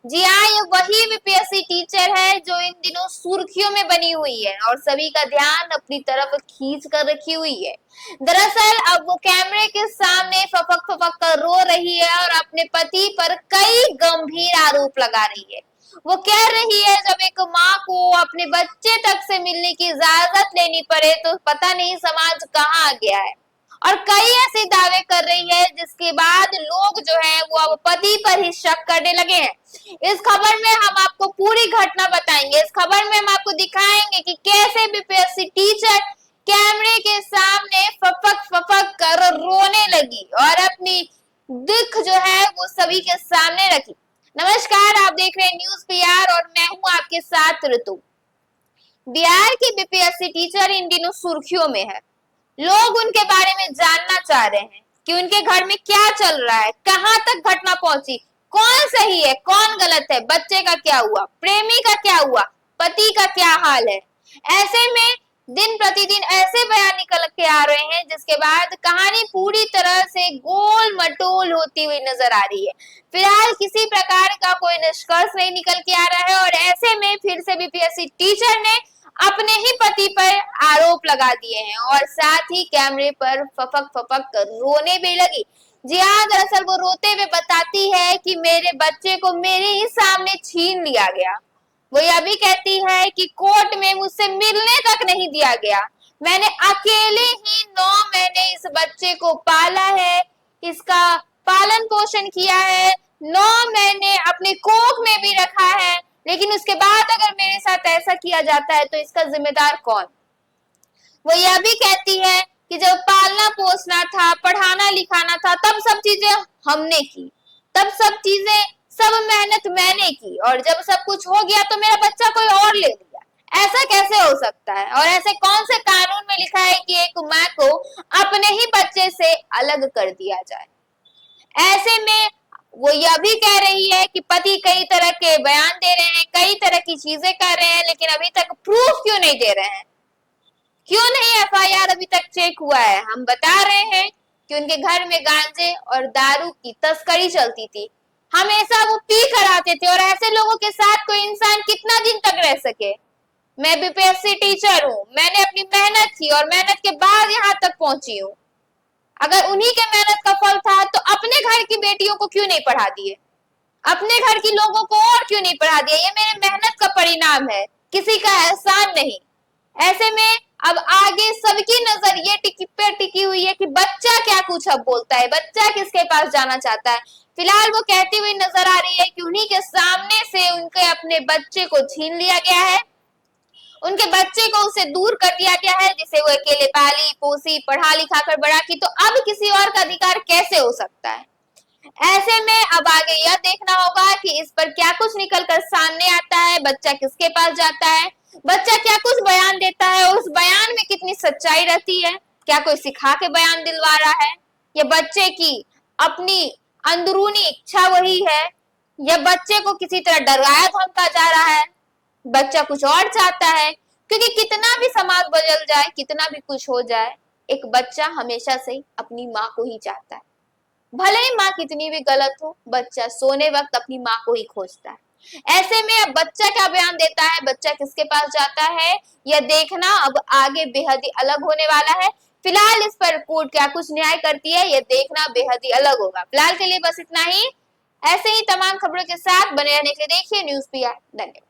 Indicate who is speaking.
Speaker 1: जी हाँ, ये वही बीपीएससी टीचर है जो इन दिनों सुर्खियों में बनी हुई है और सभी का ध्यान अपनी तरफ खींच कर रखी हुई है। दरअसल अब वो कैमरे के सामने फपक फपक कर रो रही है और अपने पति पर कई गंभीर आरोप लगा रही है। वो कह रही है जब एक माँ को अपने बच्चे तक से मिलने की इजाजत लेनी पड़े तो पता नहीं समाज कहाँ आ गया है। और कई ऐसे दावे कर रही है जिसके बाद लोग जो है वो अब पति पर ही शक करने लगे हैं। इस खबर में हम आपको पूरी घटना बताएंगे। इस खबर में हम आपको दिखाएंगे कि कैसे बीपीएससी टीचर कैमरे के सामने फपक फपक कर रोने लगी और अपनी दुख जो है वो सभी के सामने रखी। नमस्कार, आप देख रहे हैं न्यूज पीआर और मैं हूं आपके साथ ऋतु। बिहार की बीपीएससी टीचर इन दिनों सुर्खियों में है। लोग उनके बारे में जानना चाह रहे हैं कि उनके घर में क्या चल रहा है, कहां तक घटना पहुंची, कौन सही है कौन गलत है, बच्चे का क्या हुआ, प्रेमी का क्या हुआ, पति का क्या हाल है। ऐसे में दिन प्रतिदिन ऐसे बयान निकल के आ रहे हैं जिसके बाद कहानी पूरी तरह से गोल मटोल होती हुई नजर आ रही है। फिलहाल किसी प्रकार का कोई निष्कर्ष नहीं निकल के आ रहा है और ऐसे में फिर से बीपीएससी टीचर ने अपने ही पति पर आरोप लगा दिए हैं और साथ ही कैमरे पर फपक फपक कर रोने भी लगी। जी हाँ, दरअसल वो रोते हुए बताती है कि मेरे बच्चे को मेरे ही सामने छीन लिया गया। वो यह भी कहती है कि कोर्ट में मुझसे मिलने तक नहीं दिया गया। मैंने अकेले ही 9 महीने इस बच्चे को पाला है, इसका पालन पोषण किया है, 9 महीने अपने कोख में भी रखा है, लेकिन उसके बाद अगर मेरे साथ ऐसा किया जाता है तो इसका जिम्मेदार कौन। वो यह भी कहती है कि जब पालना पोसना था, पढ़ाना लिखाना था, तब सब चीजें हमने की, तब सब मेहनत मैंने की और जब सब कुछ हो गया तो मेरा बच्चा कोई और ले लिया। ऐसा कैसे हो सकता है और ऐसे कौन से कानून में लिखा है कि एक माँ को अपने ही बच्चे से अलग कर दिया जाए। ऐसे में वो यह भी कह रही है कि पति कई तरह के बयान दे रहे हैं, कई तरह की चीजें कर रहे हैं, लेकिन अभी तक प्रूफ क्यों नहीं दे रहे हैं, क्यों नहीं एफआईआर अभी तक चेक हुआ है। हम बता रहे हैं कि उनके घर में गांजे और दारू की तस्करी चलती थी, हमेशा वो पी कर आते थे और ऐसे लोगों के साथ कोई इंसान कितना दिन तक रह सके। मैं बीपीएससी टीचर हूँ, मैंने अपनी मेहनत की और मेहनत के बाद यहाँ तक पहुंची हूँ। अगर उन्हीं के मेहनत का फल था तो अपने घर की बेटियों को क्यों नहीं पढ़ा दिए, अपने घर की लोगों को और क्यों नहीं पढ़ा दिया। ये मेरे मेहनत का परिणाम है, किसी का एहसान नहीं। ऐसे में अब आगे सबकी नजर ये टिकी हुई है कि बच्चा क्या कुछ अब बोलता है, बच्चा किसके पास जाना चाहता है। फिलहाल वो कहती हुई नजर आ रही है कि उन्हीं के सामने से उनके अपने बच्चे को छीन लिया गया है, उनके बच्चे को उससे दूर कर दिया गया है जिसे वो अकेले पाली पोसी पढ़ा लिखा कर बड़ा की, तो अब किसी और का अधिकार कैसे हो सकता है। ऐसे में अब आगे यह देखना होगा कि इस पर क्या कुछ निकल कर सामने आता है, बच्चा किसके पास जाता है, बच्चा क्या कुछ बयान देता है और उस बयान में कितनी सच्चाई रहती है, क्या कोई सिखा के बयान दिलवा रहा है, या बच्चे की अपनी अंदरूनी इच्छा वही है, या बच्चे को किसी तरह डराया धमका जा रहा है, बच्चा कुछ और चाहता है। क्योंकि कितना भी समाज बदल जाए, कितना भी कुछ हो जाए, एक बच्चा हमेशा से अपनी माँ को ही चाहता है। भले ही माँ कितनी भी गलत हो, बच्चा सोने वक्त अपनी माँ को ही खोजता है। ऐसे में अब बच्चा क्या बयान देता है, बच्चा किसके पास जाता है, यह देखना अब आगे बेहद ही अलग होने वाला है। फिलहाल इस पर कोर्ट क्या कुछ न्याय करती है, यह देखना बेहद ही अलग होगा। फिलहाल के लिए बस इतना ही। ऐसे ही तमाम खबरों के साथ बने रहने के लिए देखिए न्यूज पीआर। धन्यवाद।